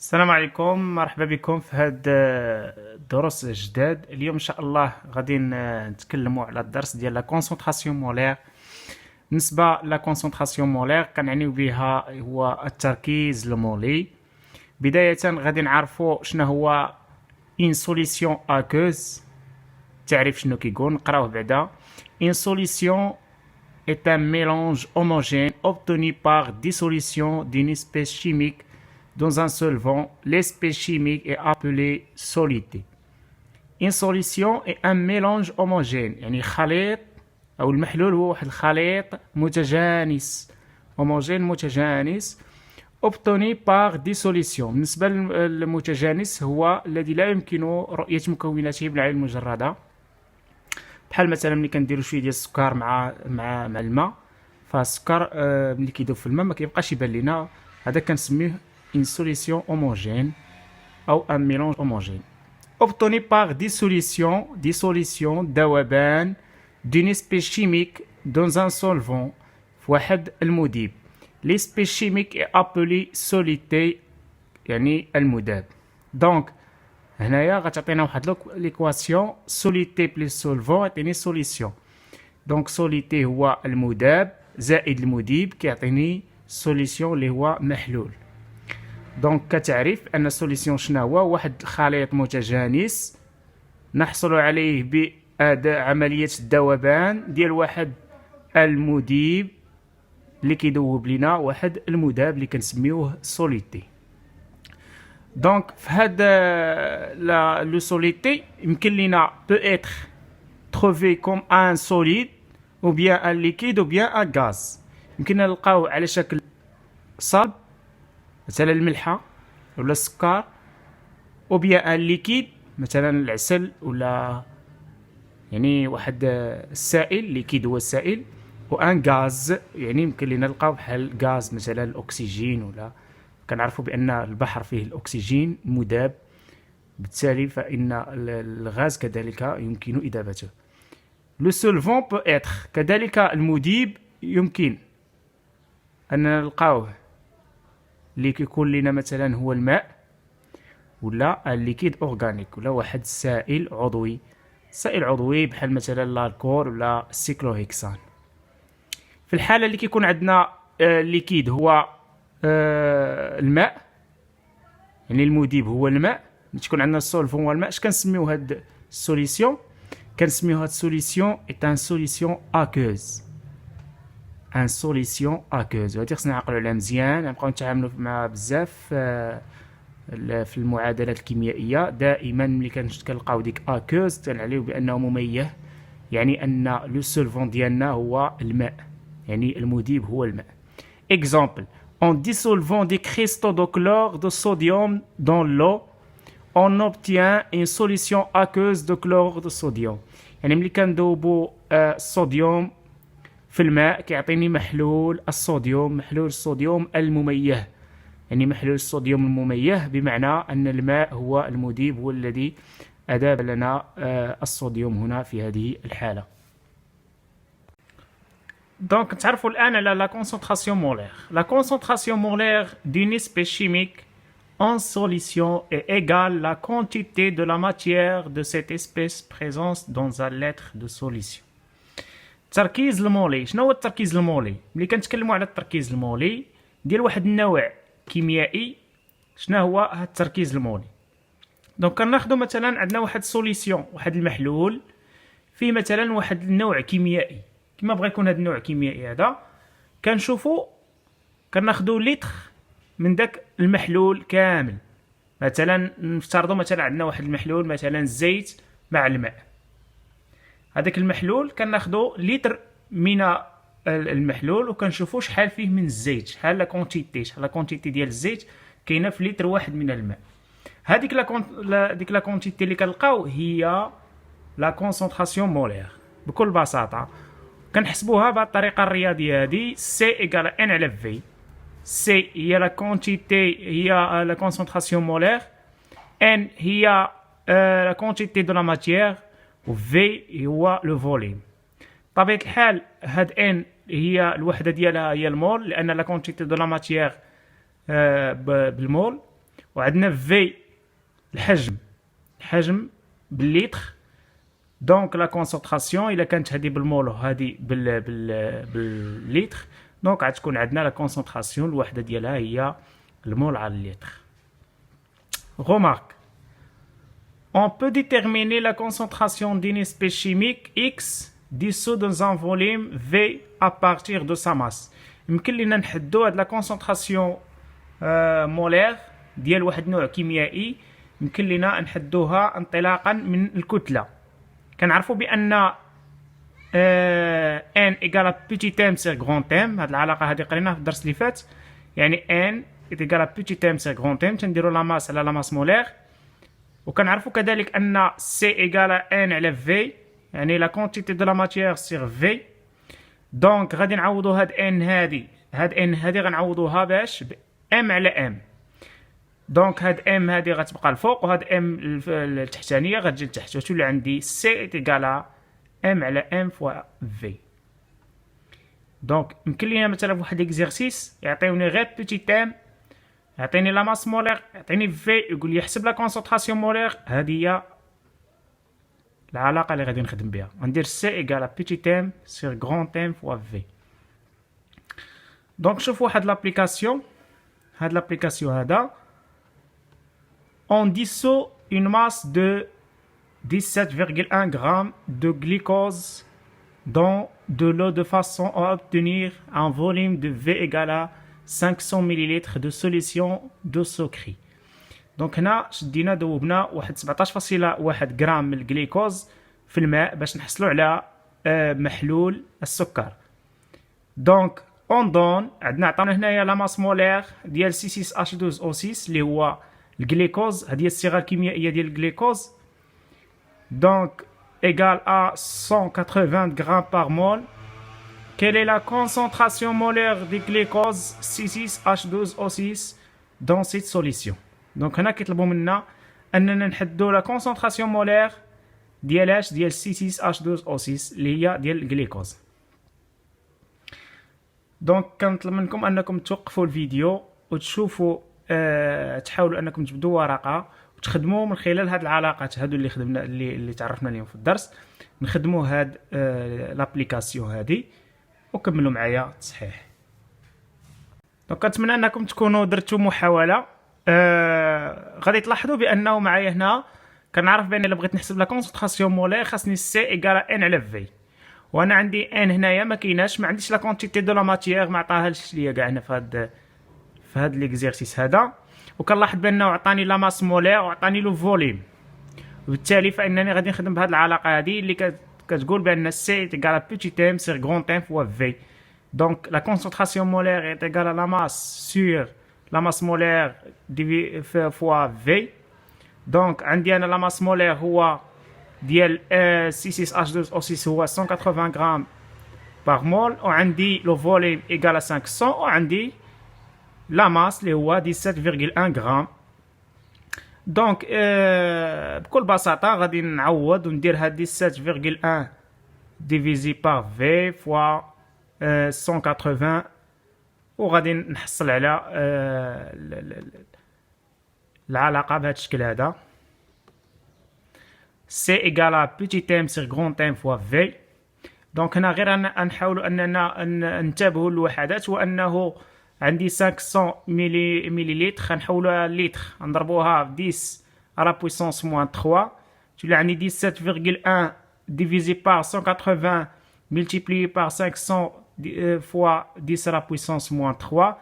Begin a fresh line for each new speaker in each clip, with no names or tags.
السلام عليكم، مرحبا بكم في هاد الدروس الجداد. اليوم ان شاء الله غادي نتكلموا على الدرس ديال لا كونسونطراسيون مولير. بالنسبه لا كونسونطراسيون مولير كنعنيو بها هو التركيز المولي. بدايه غادي نعرفوا شنو هو ان سوليسيون اكوز. تعريف شنو كيقول نقراوه بعدا. ان سوليسيون est un mélange homogène obtenu par dissolution d'une espèce chimique dans un solvant. L'espèce chimique est appelée solidité. Une solution est un mélange homogène، يعني خليط أو المحلول هو واحد الخليط متجانس، homogène متجانس obtenu par dissolution. بالنسبة للمتجانس هو الذي لا يمكن رؤية مكوناته بالعين المجردة، بحال مثلا ملي كنديرو شويه ديال السكر مع الماء، فالسكر ملي كيدوب في الماء ما كيبقاش يبان لينا، هذا كنسميه une solution homogène او un mélange homogène obtenu par dissolution ذوبان d'une espèce chimique dans un solvant في واحد المذيب. l'espèce chimique est appelée solidité، يعني المذاب. دونك هنايا غتعطينا واحد ليكواسيون سوليتي بلس سولفون يعطيني سوليسيون. دونك سوليتي هو المذاب زائد المذيب كيعطيني سوليسيون اللي هو محلول. دونك كتعريف ان السوليسيون شنو هو؟ واحد الخليط متجانس نحصل عليه بعملية الذوبان ديال واحد المذيب اللي كيذوب لنا واحد المذاب اللي كنسميوه سوليتي. دونك في هذا لو سوليتي يمكن لينا peut être trouvé comme un solide ou bien un liquide ou bien un gaz. يمكن نلقاوه على شكل صلب مثلا الملحة ولا السكر، او بيان ان ليكيد مثلا العسل، ولا يعني واحد السائل. ليكيد هو السائل، وان غاز يعني يمكن لنا نلقاو بحال غاز مثلا الاكسجين، ولا كنعرفوا بان البحر فيه الاكسجين مذاب، بالتالي فان الغاز كذلك يمكن اذابته. لو سولفون بو اتر كذلك المذيب يمكن ان نلقاوه اللي كيكون لنا مثلا هو الماء، ولا الليكيد اورغانيك، ولا واحد السائل عضوي. سائل عضوي بحال مثلا الالكول ولا السيكلوهكسان. في الحاله اللي كيكون عندنا الليكيد هو الماء، يعني المذيب هو الماء، ملي تكون عندنا السولفون هو الماء، اش كنسميو هاد السوليسيون؟ كنسميو هاد السوليسيون ايت ان سوليسيون اكوز. ان سوليسيون اكوز، وهادي خصنا نعقلو عليها مزيان. نبقاو نتعاملو مع بزاف في المعادلات الكيميائيه. دائما ملي كنلقاو ديك اكوز كنعليو بانه مميه، يعني ان لو سولفون ديالنا هو الماء، يعني المذيب هو الماء. اكزامبل: en dissolvant des cristaux de chlore de sodium dans l'eau on obtient une solution aqueuse de chlore de sodium. يعني ملي كنذوبوا الصوديوم في الماء كيعطيني محلول الصوديوم، محلول الصوديوم المميه. يعني محلول الصوديوم المميه بمعنى ان الماء هو المذيب، هو الذي اذاب لنا الصوديوم هنا في هذه الحاله. دونك نتعرفوا الان على لا كونسونطراسيون مولير. لا كونسونطراسيون مولير d'une espèce chimique en solution est égale la quantité de la matière de cette espèce présente dans un litre de solution. التركيز المولي. شنو هو التركيز المولي؟ ملي كنتكلموا على التركيز المولي ديال واحد النوع كيميائي، شنو هو هذا التركيز المولي؟ دونك كناخذوا مثلا عندنا واحد سوليسيون، واحد المحلول فيه مثلا واحد النوع كيميائي. كما بغى يكون هذا النوع الكيميائي هذا، كنشوفوا كناخذوا لتر من داك المحلول كامل. مثلا نفترضوا مثلا عندنا واحد المحلول مثلا الزيت مع الماء. هذاك المحلول كناخذوا لتر من المحلول وكنشوفوا شحال فيه من الزيت، شحال لا كونتيتي ديال الزيت كاينه في لتر واحد من الماء. هذيك ديك لا كونتيتي اللي كنلقاو هي لا كونسونطراسيون مولير. بكل بساطه كنحسبوها بهذه الطريقه الرياضيه هذه: سي ايكال ان على في. سي هي لا كونتيتي، هي لا كونسونطراسيون مولير، ان هي لا كونتيتي دو لا ماتيير، و في هو لو فوليوم. بطبيعه الحال هاد ان هي الوحده ديالها هي المول، لان لا كونتيتي دو لا ماتيير بالمول، وعندنا في الحجم بالليتر. دونك لا كونسونطراسيون الا كانت هذه بالمول وهذه بالليتر، دونك غتكون عندنا لا كونسونطراسيون الوحده ديالها هي المول على الليتر. Remarque, on peut déterminer la concentration d'une espèce chimique X dissous dans un volume V à partir de sa masse. يمكن لنا نحدو هاد لا كونسونطراسيون مولير ديال واحد النوع كيميائي، يمكن لنا نحدوها انطلاقا من الكتله. كنعرفوا بان ان ايكال بيتي ام سير غران ام، هاد العلاقه هذه قريناها في الدرس اللي فات. يعني ان ايكال بيتي ام سير غران ام، تنديروا لا ماس على لا ماس مولير. وكنعرفوا كذلك ان سي ايكال ان على في، يعني لا كونتيتي دو لا ماتيير سير في. دونك غادي نعوضوا هاد ان هادي غنعوضوها باش ام على ام. دونك هاد ام هادي غتبقى الفوق، وهاد ام التحتانيه غتجي لتحت، وتولي عندي سي ايكالا ام على ام فوا في. دونك يمكن لينا مثلا فواحد ليكزيرسيس يعطيوني غير بيتي ام، يعطيني لا ماس مولير، يعطيني في، يقول لي حسب لا كونسونطراسيون مولير. هذه هي العلاقه اللي غادي نخدم بها، غندير سي ايكالا بيتي ام سير غران ام فوا في. دونك شوف واحد لابليكاسيون، هاد لابليكاسيون هذا on dissout une masse de 17,1 grammes de glucose dans de l'eau de façon à obtenir un volume de V égale à 500 ml de solution de sucre. دونك هنا شدينا ذوبنا واحد 17.1 غرام من الجليكوز في الماء باش نحصلوا على محلول السكر. دونك اون دون عندنا عطاونا هنايا لا ماس مولير ديال C6H12O6 اللي هو الجليكوز، هذه هي الصيغه الكيميائيه ديال الجليكوز. دونك égal à 180 grammes par mol. Quelle est la concentration molaire du glucose C6H12O6 dans cette solution? دونك هنا كيطلبوا منا اننا نحددوا لا كونسونطراسيون مولير ديال C6H12O6 اللي هي ديال الجليكوز. دونك كنطلب منكم انكم توقفوا الفيديو وتشوفوا تحاولوا انكم تبدوا ورقه وتخدموا من خلال هاد العلاقات هادو اللي خدمنا اللي تعرفنا اليوم في الدرس. نخدموا هاد لابليكاسيون هادي وكملوا معايا التصحيح. دونك كنتمنى انكم تكونوا درتوا محاوله. غادي تلاحظوا بانه معايا هنا كنعرف بان الا بغيت نحسب لا كونسونطراسيون مولير خاصني سي ايكالا ان على في، وانا عندي ان هنايا ما كايناش، ما عنديش لا كونتيتي دو لا ماتيير، ما عطاهاش ليا كاع هنا في هاد ليكزيرسيس هذا. وكنلاحظ بانه عطاني لا ماس مولير وعطاني لو فوليوم، وبالتالي فانني غادي نخدم بهاد العلاقه هذه اللي كتقول بان سي ايكالا بيتي ام سير غران ام فوا في. دونك لا كونسونطراسيون مولير اي ايكالا لا ماس سور لا ماس مولير ديفي فوا في. دونك عندي انا لا ماس مولير هو ديال C6H12O6 هو 180 غرام باغ مول، وعندي لو فوليوم ايكالا 500، وعندي لا ماس اللي هو 17,1 غرام. دونك بكل بساطه غادي نعوض وندير هاد 17,1 ديفيزي باغ في فوا 180، وغادي نحصل على العلاقه بهذا الشكل هذا سي ايكالا بيتي ام سير غران ام فوا في. دونك هنا غير نحاولوا اننا ننتبهوا للوحدات، وانه عندي 500 مليلتر غنحولوها لتر نضربوها ب 10 على بويسونس موان 3، تولي عندي 17,1 ديفيزي بار 180 ملتيبليي بار 500 فوا 10 على بويسونس موان 3.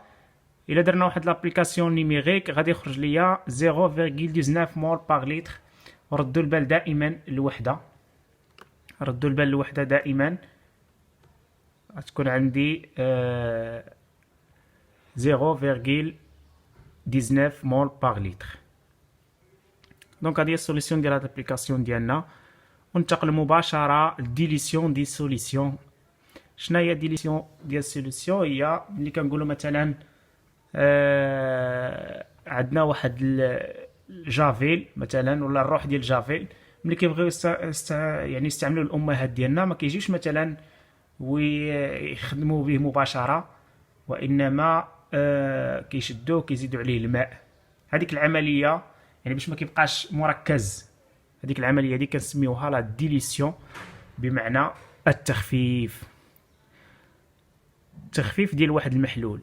الا درنا واحد لابليكاسيون نيميريك غادي يخرج ليا 0,19 مول باغ لتر. ردوا البال دائما الوحده، ردوا البال الوحده دائما غتكون عندي 0,19 مول باغ لتر. دونك هذه هي السوليسيون ديال هاد الابليكاسيون ديالنا. وننتقل مباشره للديليسيون دي سوليسيون. شنو هي ديليسيون ديال السوليسيون؟ هي ملي كنقولوا مثلا عندنا واحد الجافيل مثلا ولا الروح ديال الجافيل، ملي كيبغيو يعني يستعملوا الامهات ديالنا ما كيجيوش مثلا ويخدموا به مباشره، وانما كيشدوه كيزيدوا عليه الماء هذيك العمليه يعني باش ما كيبقاش مركز، هذيك العمليه هذه كنسميوها لا ديليسيون، بمعنى التخفيف، التخفيف ديال واحد المحلول.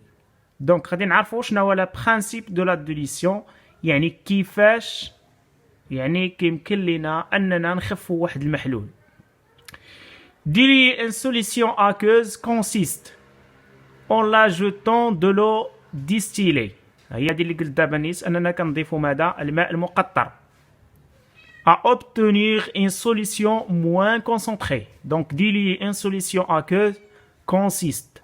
دونك غادي نعرفوا شنو هو لا برينسيپ دو لا ديليسيون، يعني كيفاش يعني كيمكن لنا اننا نخفوا واحد المحلول. Diluer une solution aqueuse consiste en l'ajoutant de l'eau distillée. هي هذه اللي قلت دابا نيت، اننا كنضيفوا ماذا؟ الماء المقطر. À obtenir une solution moins concentrée. Donc diluer une solution aqueuse consiste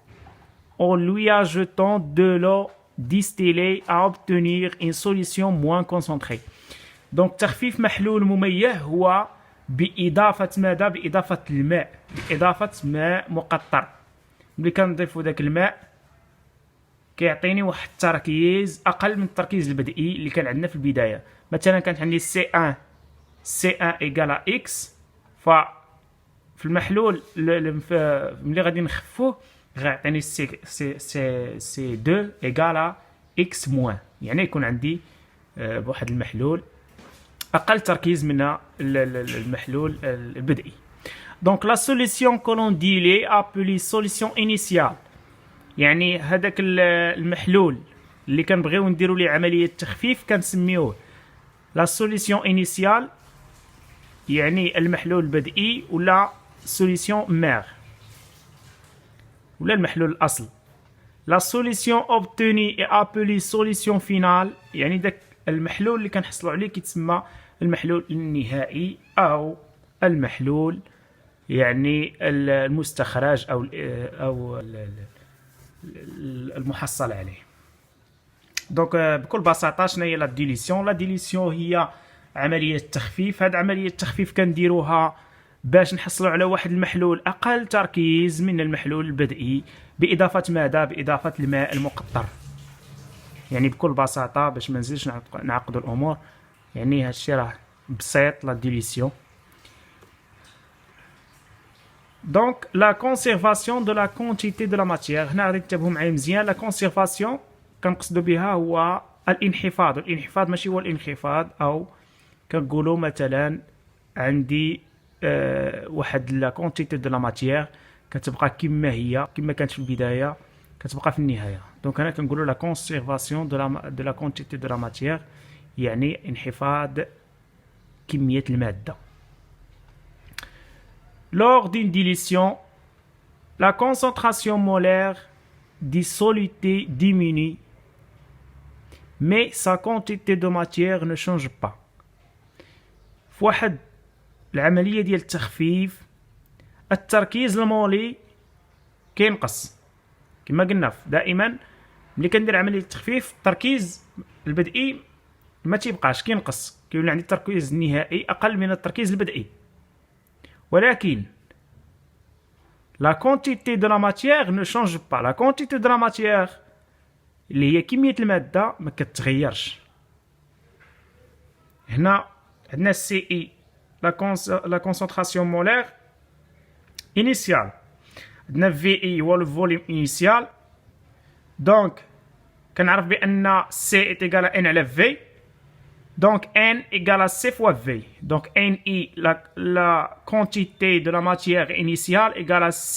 en lui ajoutant de l'eau distillée à obtenir une solution moins concentrée. Donc تخفيف محلول مميع هو بإضافة ماذا؟ بإضافة الماء، بإضافة ماء مقطر. ملي كنضيفو داك الماء كيعطيني واحد التركيز أقل من التركيز البدئي اللي كان عندنا في البداية. مثلا كانت عندي C1 إيكالا إكس، ففي المحلول ملي غادي نخفوه غيعطيني C2 إيكالا إكس موان، يعني يكون عندي بواحد المحلول أقل تركيز من المحلول البدئي. Donc la solution que l'on dilue appelée solution initiale، يعني هذاك المحلول اللي كنبغيو نديرو ليه عملية تخفيف كنسميوه la solution initiale، يعني المحلول البدئي، ولا solution mère، ولا المحلول الأصل. La solution obtenue est appelée solution finale، يعني داك المحلول اللي كنحصلوا عليه كيتسمى المحلول النهائي أو المحلول يعني المستخرج أو المحصل عليه. دونك بكل بساطة شنو هي لا ديليسيون؟ لا ديليسيون هي عملية تخفيف. هاد عملية التخفيف كنديروها باش نحصلوا على واحد المحلول أقل تركيز من المحلول البدئي بإضافة ماذا؟ بإضافة الماء المقطر. يعني بكل بساطة باش ما نزيدش نعقدوا الأمور، يعني هادشي راه بسيط لا ديليسيون. دونك لا كونسيرفاسيون دو لا كونتيتي دو لا ماتيير، هنا غادي تنتبهوا معايا مزيان. لا كونسيرفاسيون كنقصدوا بها هو الانحفاظ، والانحفاظ ماشي هو الانخفاض، أو كنقولوا مثلا عندي واحد لا كونتيتي دو لا ماتيير كتبقى كما هي، كما كانت في البداية كتبقى في النهاية. دونك هنا كنقولوا لا كونسيرفاسيون دو لا كونتيتي دو لا ماتيير، يعني انحفاظ كمية المادة. Lors d'une dilution, la concentration molaire des solutés diminue, mais sa quantité de matière ne change pas. في واحد العملية ديال التخفيف التركيز المولي كينقص، كما قلنا دائما ملي كندير عملية التخفيف التركيز البدئي ما تيبقاش، كينقص، كيولي عندي التركيز النهائي أقل من التركيز البدئي. ولكن la quantité de la matière ne change pas. La quantité de la matière اللي هي كمية المادة ما كتغيرش. هنا عندنا CI la concentration molaire initiale، عندنا VI هو le volume initial. donc كنعرف بأن C est égal à N على V، donc N égale à C fois V. Donc NI, la quantité de la matière initiale, égale à C,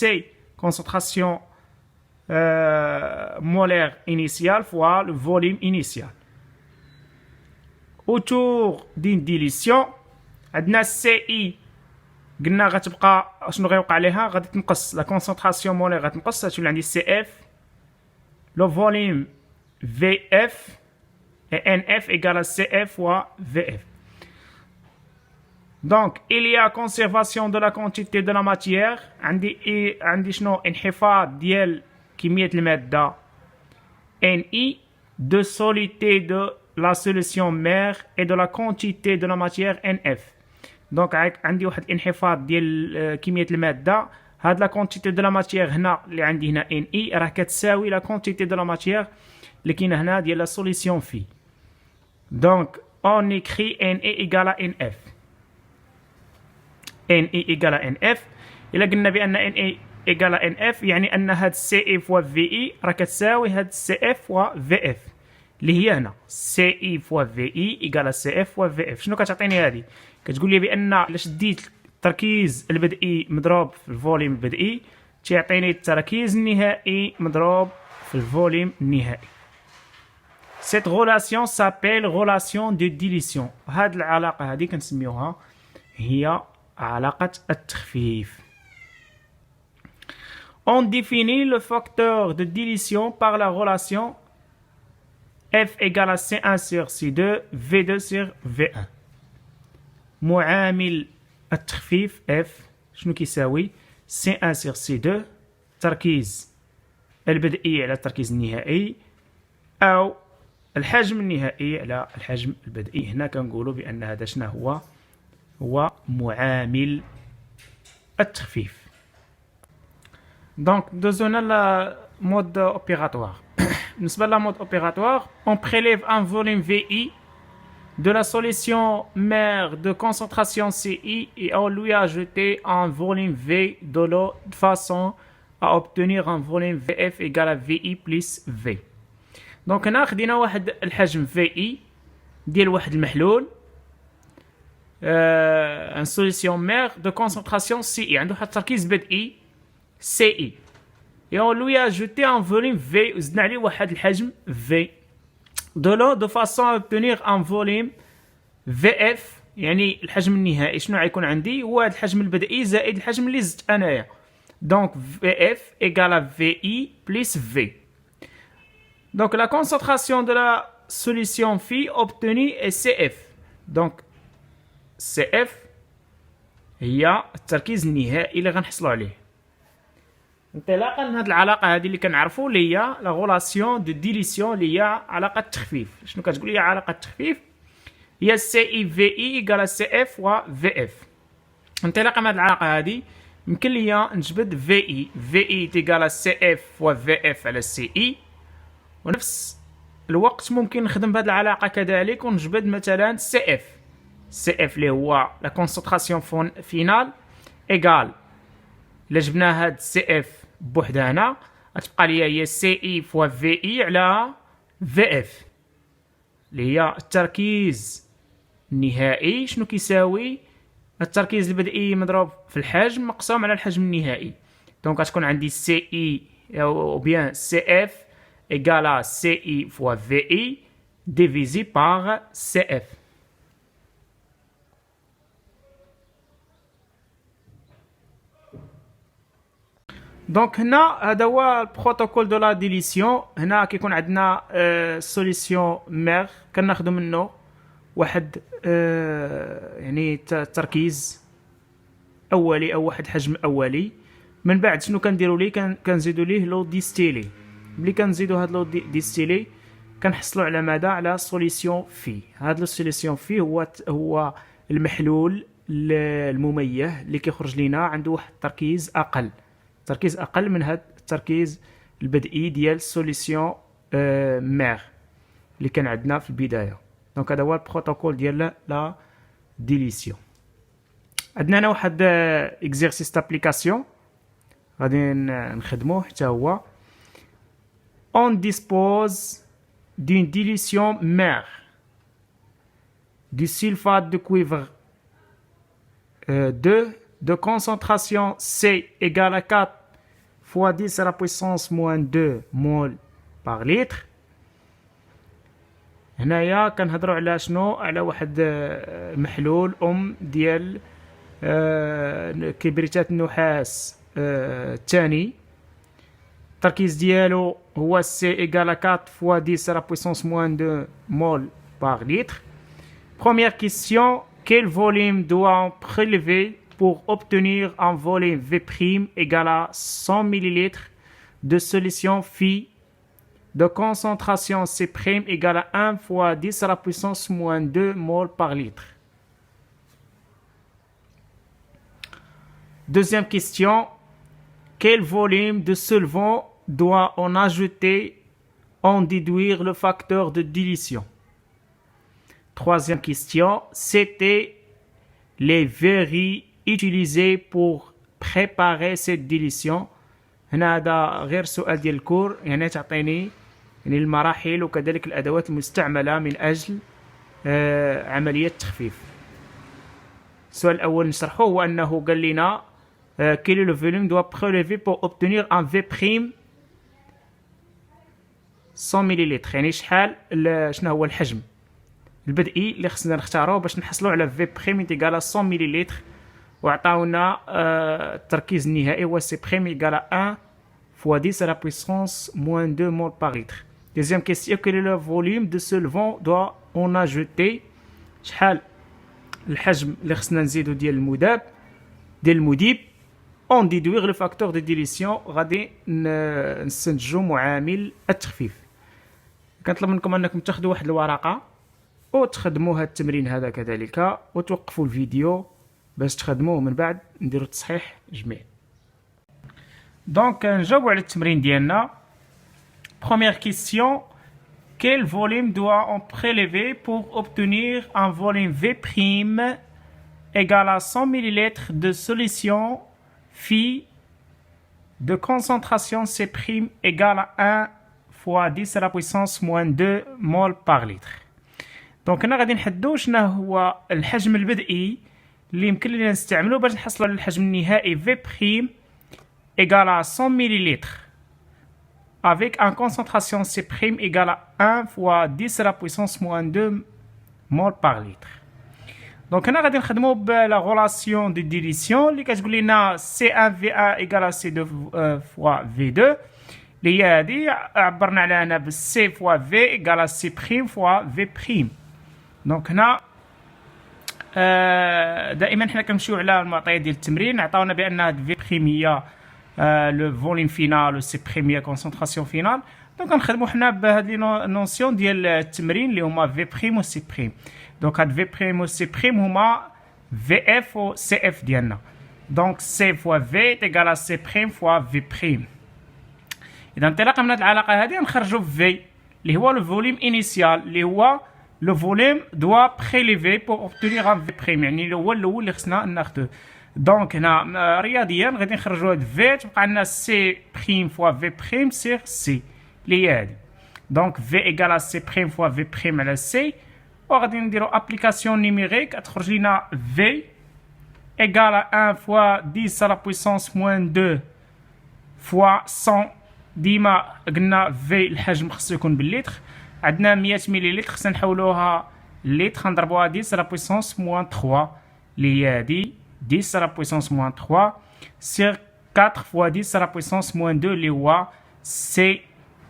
concentration molaire initiale, fois le volume initial. Autour d'une dilution, عندنا CI قلنا غتبقى شنو غيوقع عليها؟ غادي تنقص، la concentration molaire غتنقص، غتولي عندي CF، le volume VF et NF égale à CF fois VF. Donc il y a conservation de la quantité de la matière. عندي شنو؟ انحفاظ ديال كمية المادة NI de solidité de la solution mère et de la quantité de la matière NF. donc عندي واحد انحفاض ديال كمية المادة. هاد لا كونتيتي دو لا ماتيير هنا اللي عندي هنا NI راه كتساوي لا كونتيتي دو لا ماتيير اللي كاينه هنا ديال لا سوليسيون في. Donc, on écrit NE égale à NF. NE égale à NF. إلا قلنا بأن NE égale à NF يعني أن هاد CE fois VE راه كتساوي هاد CF fois VF. اللي هي هنا CI فوا VI إيكال CF فوا VF. شنو كتعطيني هذه؟ كتقول لي بأن إلا شديت التركيز البدئي مضروب في الفوليوم البدئي تيعطيني التركيز النهائي مضروب في الفوليوم النهائي. Cette relation s'appelle relation de dilution. هاد العلاقة هذه كنسميوها هي علاقة التخفيف. On définit le facteur de dilution par la relation F égale à C1 sur C2 V2 sur V1. معامل التخفيف F شنو كيساوي C1 sur C2 التركيز البدئي على التركيز النهائي أو الحجم النهائي على الحجم البدئي. هنا كنقولوا بأن هذا شنو هو معامل التخفيف. Donc دوزونا la mode opératoire. بالنسبة للا mode opératoire, on prélève un volume VI de la solution mère de concentration CI et on lui ajoute un volume V de l'eau de façon à obtenir un volume VF égal à VI plus V. دونك هنا خدينا واحد الحجم VI ديال واحد المحلول ان سوليسيون مير دو كونسونطراسيون CI عنده واحد التركيز بدئي CI et on lui a ajouté un volume V وزدنا عليه واحد الحجم V de l'eau de façon à obtenir un volume VF يعني الحجم النهائي شنو غيكون عندي هو هذا الحجم البدئي زائد الحجم اللي زدت انايا. Donc VF égale à VI plus V. Donc la concentration de la solution phi obtenue est CF. Donc CF هي التركيز النهائي اللي غنحصلوا عليه. انطلاقا من هذه العلاقه هذه اللي كنعرفوا اللي هي لا غولاسيون دو ديليسيون اللي هي علاقه التخفيف. شنو كتقول لي علاقه التخفيف؟ هي CI VI إيكال CF و VF. انطلاقا من هذه العلاقه هذه يمكن ليا نجبد VI تيكال CF و VF على CI ونفس الوقت ممكن نخدم بهذه العلاقه كذلك ونجبد مثلا CF اللي هو لا كونسونطراسيون فينال ايغال الا جبنا هاد CF بوحدها هنا غتبقى ليا هي CI فوا VI على VF اللي هي التركيز النهائي شنو كيساوي التركيز البدئي مضروب في الحجم مقسوم على الحجم النهائي. دونك غتكون عندي CI او بيان CF égale à CI fois VI divisé par CF. دونك هنا هذا هو البروتوكول دو لا ديليسيون. هنا كيكون عندنا سوليسيون مير كناخذوا منه واحد يعني تركيز اولي او واحد حجم اولي. من بعد شنو كنديروا ليه كنزيدوا ليه لو ديستيلي. ملي كنزيدوا هاد لو ديستيلي كنحصلوا على ماذا على سوليسيون في. هاد السوليسيون في هو المحلول المميه اللي كيخرج لينا عنده واحد التركيز اقل من هاد التركيز البدئي ديال سوليسيون مير اللي كان عندنا في البدايه. دونك هذا هو البروتوكول ديال لا ديليسيون. عندنا هنا واحد اكزرسيس دابليكاسيون غادي نخدموه حتى هو. On dispose d'une dilution mère du sulfate de cuivre 2 de concentration C égale à 4 fois 10 à la puissance moins 2 mol par litre. هنايا كنهضروا على شنو على واحد محلول ديال كبريتات النحاس الثاني. التركيز ديالو هو C égale à 4 fois 10 à la puissance moins 2 mol par litre. Première question, quel volume doit-on prélever pour obtenir un volume V' égal à 100 ml de solution phi de concentration C' égale à 1 fois 10 à la puissance moins 2 mol par litre. Deuxième question, quel volume de solvant doit-on ajouter en déduire le facteur de dilution? Troisième question, c'était les verres utilisés pour préparer cette dilution. هنا هذا غير سؤال ديال الكور يعني تعطيني يعني المراحل وكذلك الأدوات المستعملة من أجل عملية التخفيف. السؤال الأول نشرحه هو أنه قال لنا quel est le volume doit prélever pour obtenir un V prime 100 مليلتر، يعني شنو هو الحجم البدئي اللي خصنا نختاروه باش نحصلوا على في بريم ايكال 100 مليلتر، وعطاونا التركيز النهائي هو سي بريم ايكال 1 fois 10 à la puissance moins 2 mol par litre. Deuxième question, quel est le volume de solvant doit on ajouter؟ شحال الحجم اللي خصنا نزيدو ديال المذيب اون ديدويغ لو فاكتور دو ديليسيون، غادي نستنتجو معامل التخفيف. كنطلب منكم انكم تاخذوا واحد الورقه وتخدموا هذا التمرين هذا كذلك، وتوقفوا الفيديو باش تخدموه، من بعد نديروا تصحيح جميع. دونك نجاوبوا على التمرين ديالنا. Première question, quel volume doit-on prélever pour obtenir un volume V' égal à 100 ml de solution phi de concentration C' égale à 1 fois 10 à la puissance moins 2 mol par litre. دونك هنا غادي نحددو شنو هو الحجم البدئي اللي يمكن لنا نستعملو باش نحصلوا على الحجم النهائي V' égal à 100 ml avec une concentration C' égale à 1 fois 10 à la puissance moins 2 mol par litre. دونك هنا غادي نخدمو بلا غولاسيون دو ديليسيون اللي كتقول لنا C1V1 égale à C2 fois V2، اللي هي هادي عبرنا عليها هنا ب C fois V égale à C' fois V'. دونك هنا دائما حنا كنمشيو على المعطيات ديال التمرين، عطاونا بان هاد V' هي لو فوليوم فينال و سي بريم هي كونسونطراسيون فينال. دونك غنخدمو حنا بهاد لي نوسيون ديال التمرين اللي هما في بريم و سي بريم. دونك هاد في بريم و سي بريم هما في اف و سي اف ديالنا. دونك سي فوا في تيغال سي بريم فوا في بريم. اذا انطلاقا من هاد العلاقه هادي نخرجو في اللي هو لو فوليوم انيسيال اللي هو لو فوليوم دوا بريليفي بور اوبتونيغ ان في بريم، يعني هو الاول اللي خصنا ناخذوه. دونك هنا رياضيا غادي نخرجوا هاد في، تبقى عندنا سي بريم فوا في بريم سيغ سي اللي هي هادي. دونك في ايكال سي بريم فوا في بريم على سي، وغادي نديرو ابليكاسيون نيميريك تخرج لينا في ايكال 1 فوا 10 على بويسونس موان 2 فوا 100. ديما قلنا في الحجم خصو يكون بالليتر، عندنا 100 مليلتر خصنا نحولوها لليتر، نضربوها 10 على بويسونس موان 3 اللي هي هادي 10 à la puissance moins 3 sur 4 fois 10 à la puissance moins 2 اللي هو C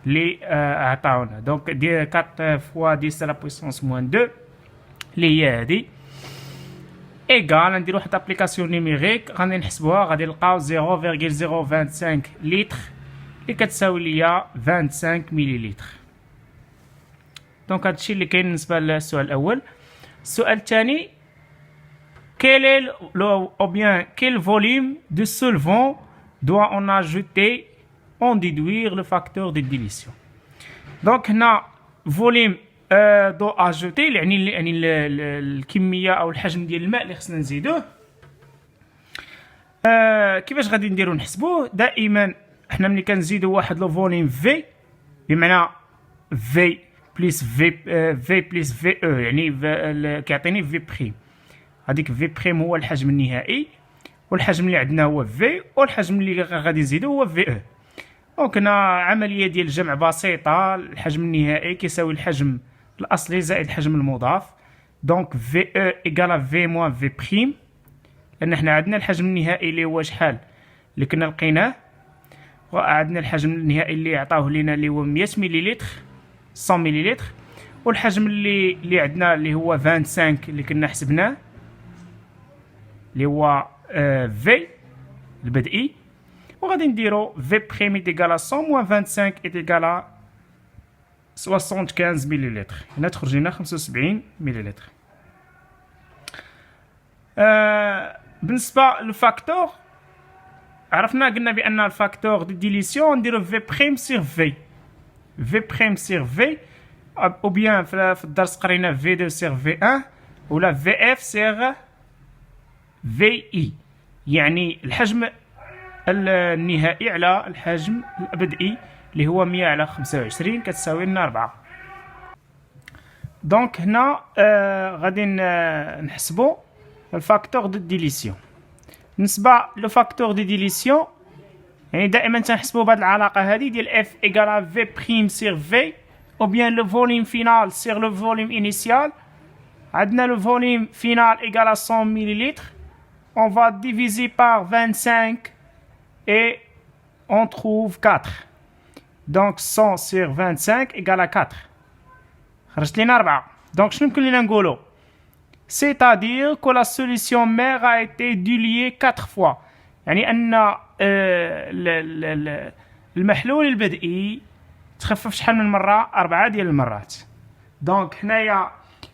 اللي عطاونا. دونك 4 fois 10 à la puissance moins 2 اللي هي هادي ايغال، نديرو واحد ابليكاسيون نيميريك غادي نحسبوها، غادي نلقاو 0.025 لتر اللي كتساوي ليا 25 مليلتر. دونك هادشي اللي كاين بالنسبه للسؤال الاول. السؤال الثاني، quel volume de solvant doit-on ajouter en déduire le facteur de dilution. Donc هنا volume دو ajouter يعني الكميه او الحجم ديال الماء اللي خصنا نزيدوه. كيفاش غادي نديرو نحسبوه؟ دائما حنا ملي كنزيدو واحد لو فوليوم في بمعنى في بلس في بلس في او، يعني كيعطيني في بريم. هذيك في بريم هو الحجم النهائي، والحجم اللي عندنا هو في، والحجم اللي غادي نزيدو هو في او. دونك هنا عمليه ديال الجمع بسيطه، الحجم النهائي كيساوي الحجم الاصلي زائد الحجم المضاف. دونك في او ايكال في موان في بريم، لان حنا عندنا الحجم النهائي اللي هو شحال اللي كنا لقيناه، وعندنا الحجم النهائي اللي عطاوه لينا اللي هو 100 مليلتر 100 مليلتر، والحجم اللي عندنا اللي هو 25 اللي كنا حسبناه اللي هو في البدئي، وغادي نديرو في بريم ايكال 100 موان 25 ايكال 75 مليلتر، هنا تخرج لنا 75 مليلتر. بالنسبه للفاكتور عرفنا قلنا بان الفاكتور دو ديليسيون نديرو في بريم سيغ في بريم سيغ في، او بيان في الدرس قرينا في 2 سيغ في 1 ولا في اف سيغ في اي، يعني الحجم النهائي على الحجم البدئي اللي هو 100 على 25 كتساوي لنا 4. دونك هنا غادي نحسبوا الفاكتور دو ديليسيون. بالنسبه لو فاكتور دو ديليسيون يعني دائما تنحسبوا بهذه العلاقه هذه ديال اف ايكال في بريم سير في او بيان لو فوليوم فينال سير لو فوليوم انيسيال. عندنا le volume final égale à 100 ml. On va diviser par 25 et on trouve 4. Donc 100 sur 25 égale à 4. خرجت لنا 4. Donc شنو يمكن لنا نقولو؟ C'est-à-dire que la solution mère a été diluée 4 fois. يعني أن المحلول البدئي تخفف شحال من مرة؟ 4 ديال المرات. دونك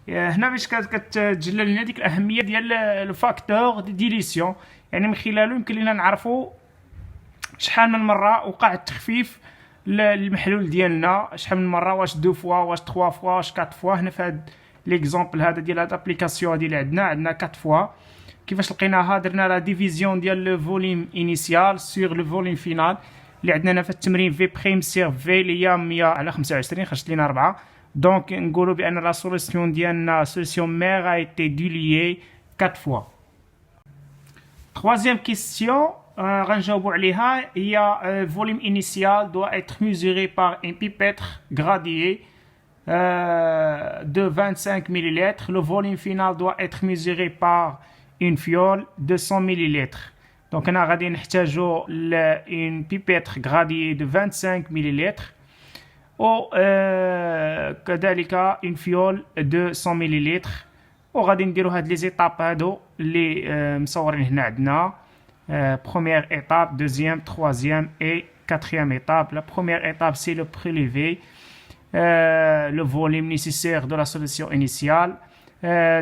هنا باش كتجلى لنا ديك الاهميه ديال الفاكتور دي ديليسيون، يعني من خلاله يمكن لنا نعرفوا شحال من مره وقع التخفيف للمحلول ديالنا، شحال من مره، واش 2 فوا، واش 3 فوا، واش 4 فوا. هنا في هذا ليكزامبل هذا ديال هاد الابليكاسيون هادي اللي عندنا 4 فوا. كيفاش لقيناها؟ درنا لا ديفيزيون ديال لو فوليوم انيسيال سور لو فوليوم فينال اللي عندنا هنا في التمرين في بريم سير في اللي هي 100 على 25 خرجت لنا 4. Donc, نقولوا بأن la solution ديالنا solution mère a été diluée 4 fois. Troisième question, غنجاوبوا عليها هي volume initial doit être mesuré par une pipette graduée de 25 ml. Le volume final doit être mesuré par une fiole de 100 ml. Donc, هنا غادي نحتاجوا une pipette graduée de 25 ml. و كذلك اون فيول دو 100 مليلتر. وغادي نديرو هاد لي زيتاب هادو اللي مصورين هنا عندنا. بروميير ايتاب، دوزيام، تروازيام اي كاتريام ايتاب. لا بروميير ايتاب سي لو بريليفي لو فوليوم نيسيسير دو لا سوليسيون انيسيال.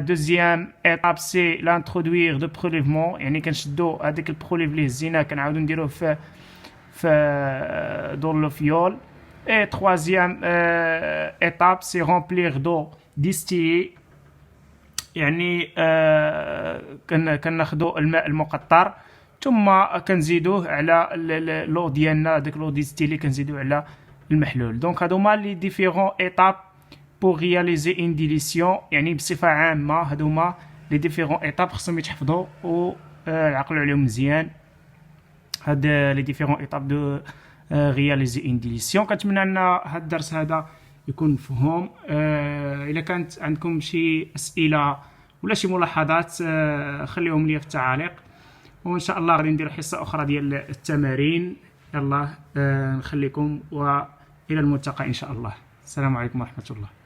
دوزيام ايتاب سي لانترودوير دو بريليفمون، يعني كنشدو هذاك البروليف اللي هزيناه كنعاودو نديروه في دور لو فيول. Et troisième étape, c'est remplir d'eau distillée. يعني كناخدو الماء المقطر ثم كنزيدوه على لو ديالنا، داك لو ديستيلي كنزيدوه على المحلول. دونك هادو هما لي ديفيرون ايتاب بور رياليزي اون ديليسيون. يعني بصفه عامه هادو هما لي ديفيرون ايتاب خصهم يتحفظوا وعقلوا عليهم مزيان. هاد لي ديفيرون ايتاب دو رياليزي اون ديليسيون. كنتمنى ان هذا الدرس هذا يكون مفهوم. الا كانت عندكم شي اسئله ولا شي ملاحظات خليهم لي في التعاليق، وان شاء الله غادي ندير حصه اخرى ديال التمارين. يلا نخليكم والى الملتقى ان شاء الله. السلام عليكم ورحمه الله.